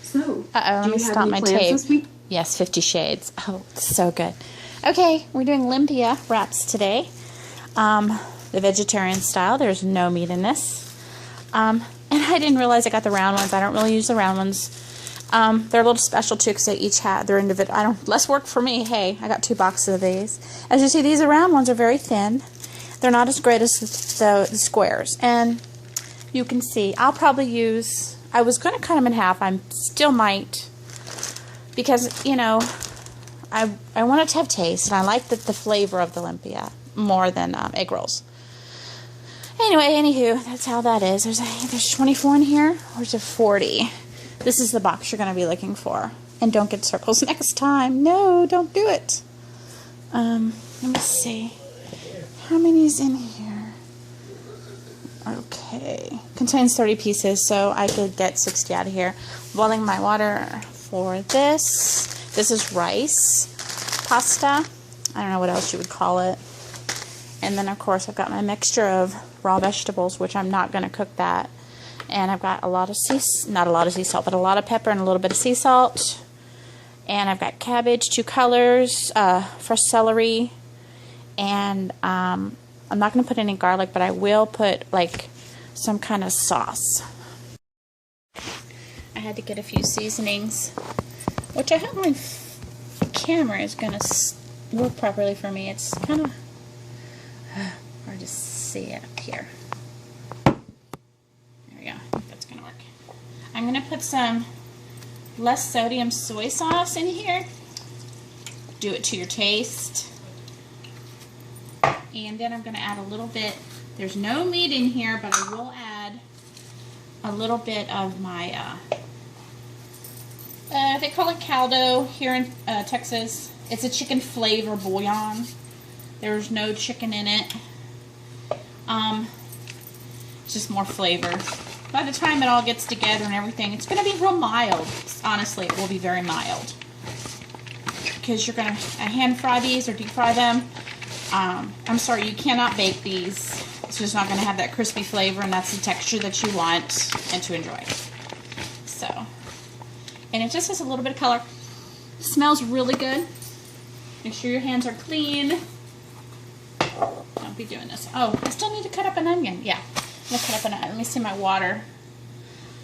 So, let me stop my tape. Yes, 50 Shades. Oh, so good. Okay, we're doing lumpia wraps today. The vegetarian style. There's no meat in this. And I didn't realize I got the round ones. I don't really use the round ones. They're a little special too because they each have their individual. Less work for me. Hey, I got 2 boxes of these. As you see, these round ones are very thin. They're not as great as the squares. And you can see, I'll probably use, I was going to cut them in half. I still might because, you know, I want it to have taste. And I like the flavor of the lumpia more than egg rolls. Anyway, anywho, that's how that is. There's 24 in here, or is it 40? This is the box you're going to be looking for. And don't get circles next time. No, don't do it. Let me see. How many is in here? Okay. Contains 30 pieces, so I could get 60 out of here. Boiling my water for this. This is rice pasta. I don't know what else you would call it. And then, of course, I've got my mixture of raw vegetables, which I'm not going to cook that. And I've got a lot of not a lot of sea salt, but a lot of pepper and a little bit of sea salt. And I've got cabbage, 2 colors, fresh celery. And I'm not going to put any garlic, but I will put, like, some kind of sauce. I had to get a few seasonings, which I hope my camera is going to work properly for me. It's kind of hard to see it up here. There we go. I think that's going to work. I'm going to put some less sodium soy sauce in here. Do it to your taste. And then I'm going to add a little bit. There's no meat in here, but I will add a little bit of my, they call it caldo here in Texas. It's a chicken flavor bouillon. There's no chicken in it. It's just more flavor. By the time it all gets together and everything, it's going to be real mild. Honestly, it will be very mild. Because you're going to hand fry these or deep fry them. I'm sorry, you cannot bake these. It's just not going to have that crispy flavor, and that's the texture that you want and to enjoy. So, and it just has a little bit of color. It smells really good. Make sure your hands are clean. Don't be doing this. Oh, I still need to cut up an onion. Yeah, I'm going to cut up an onion. Let me see my water.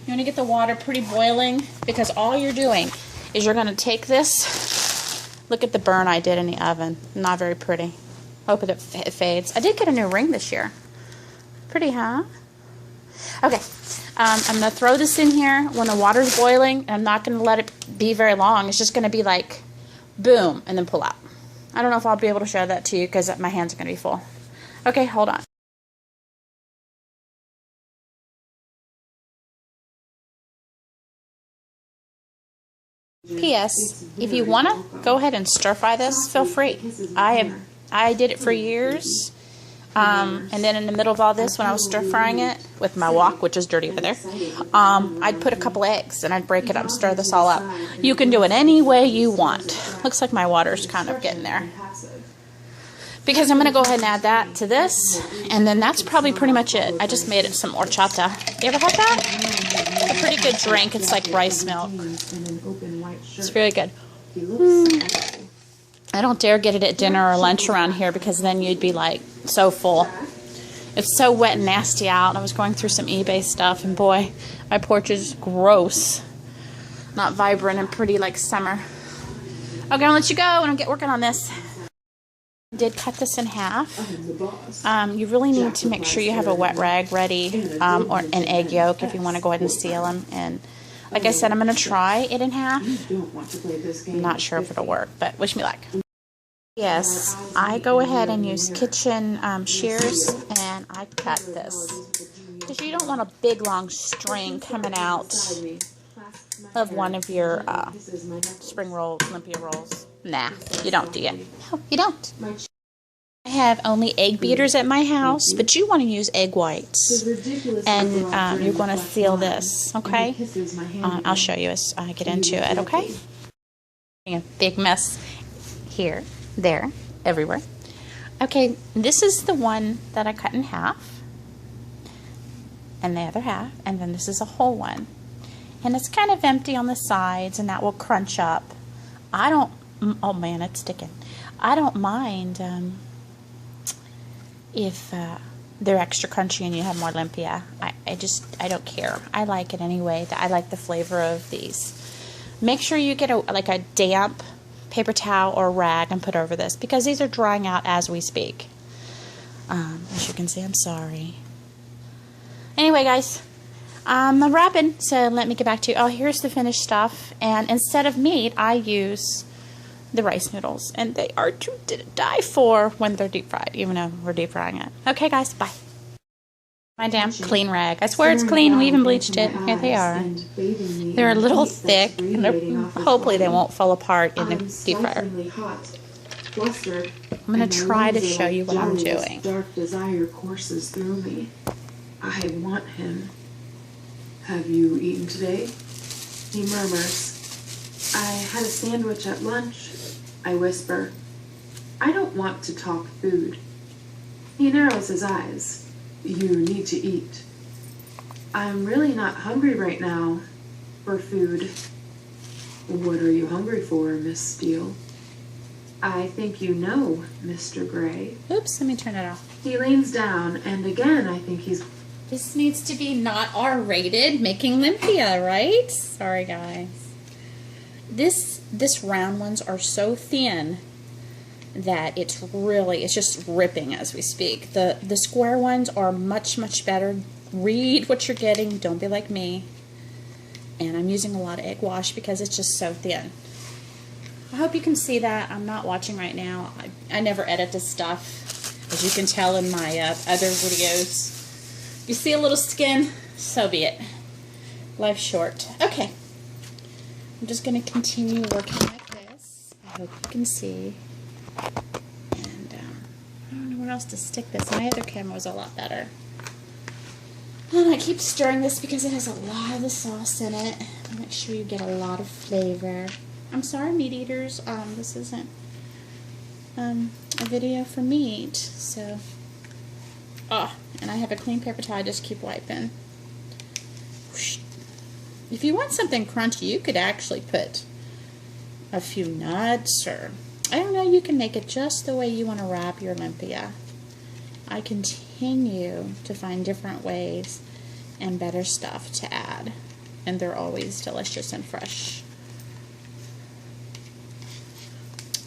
You want to get the water pretty boiling, because all you're doing is you're going to take this. Look at the burn I did in the oven. Not very pretty. Hope it fades. I did get a new ring this year. Pretty, huh? Okay. I'm going to throw this in here when the water's boiling. I'm not going to let it be very long. It's just going to be like, boom, and then pull out. I don't know if I'll be able to show that to you because my hands are going to be full. Okay, hold on. P.S. If you want to go ahead and stir fry this, feel free. I did it for years. And then in the middle of all this, when I was stir frying it with my wok, which is dirty over there, I'd put a couple eggs and I'd break it up, stir this all up. You can do it any way you want. Looks like my water's kind of getting there. Because I'm going to go ahead and add that to this, and then that's probably pretty much it. I just made it some horchata. You ever had that? A pretty good drink. It's like rice milk. It's very good. I don't dare get it at dinner or lunch around here because then you'd be like so full. It's so wet and nasty out. I was going through some eBay stuff, and boy, my porch is gross. Not vibrant and pretty like summer. Okay, I'm going to let you go and I'll get working on this. I did cut this in half. You really need to make sure you have a wet rag ready, or an egg yolk if you want to go ahead and seal them. And like I said, I'm going to try it in half. I'm not sure if it'll work, but wish me luck. Yes, I go ahead and use kitchen shears, and I cut this. Because you don't want a big long string coming out of one of your spring rolls, Lumpia rolls. Nah, you don't, do you? No, you don't. I have only egg beaters at my house, but you want to use egg whites. And you're going to seal this, okay? I'll show you as I get into it, okay? A big mess here, there, everywhere. Okay, this is the one that I cut in half. And the other half. And then this is a whole one. And it's kind of empty on the sides, and that will crunch up. I don't, oh man, it's sticking. I don't mind if they're extra crunchy and you have more lumpia. I don't care. I like it anyway. I like the flavor of these. Make sure you get like a damp paper towel or rag and put over this, because these are drying out as we speak. As you can see, I'm sorry. Anyway, guys, I'm wrapping, so let me get back to you. Oh, here's the finished stuff, and instead of meat, I use the rice noodles, and they are to die for when they're deep fried, even though we're deep frying it. Okay, guys, bye. My damn clean rag. I swear it's clean. We even bleached it. Here they are. They're a little thick, and hopefully they won't fall apart in the deep fryer. I'm going to try to show you what I'm doing. Dark desire courses through me. I want him. Have you eaten today? He murmurs. I had a sandwich at lunch. I whisper. I don't want to talk food. He narrows his eyes. You need to eat. I'm really not hungry right now for food. What are you hungry for, Miss Steele? I think you know, Mr. Gray. Oops, let me turn it off. He leans down, and again I think he's... This needs to be not R-rated, making lumpia, right? Sorry, guys. This round ones are so thin that it's just ripping as we speak. The square ones are much, much better. Read what you're getting. Don't be like me. And I'm using a lot of egg wash because it's just so thin. I hope you can see that. I'm not watching right now. I never edit this stuff, as you can tell in my other videos. If you see a little skin, so be it. Life's short. Okay. I'm just going to continue working like this. I hope you can see. And I don't know where else to stick this. My other camera was a lot better. And I keep stirring this because it has a lot of the sauce in it. Make sure you get a lot of flavor. I'm sorry, meat eaters. This isn't a video for meat. So, and I have a clean paper towel. I just keep wiping. Whoosh. If you want something crunchy, you could actually put a few nuts, or I don't know. You can make it just the way you want to wrap your lumpia. I continue to find different ways and better stuff to add, and they're always delicious and fresh.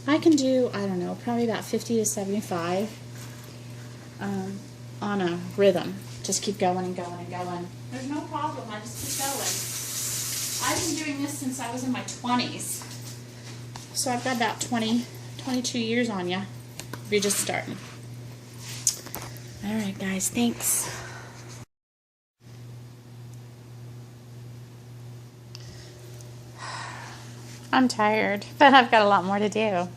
I can do, I don't know, probably about 50 to 75 on a rhythm. Just keep going and going and going. There's no problem. I just keep going. I've been doing this since I was in my 20s. So I've got about 22 years on you if you're just starting. Alright guys, thanks. I'm tired, but I've got a lot more to do.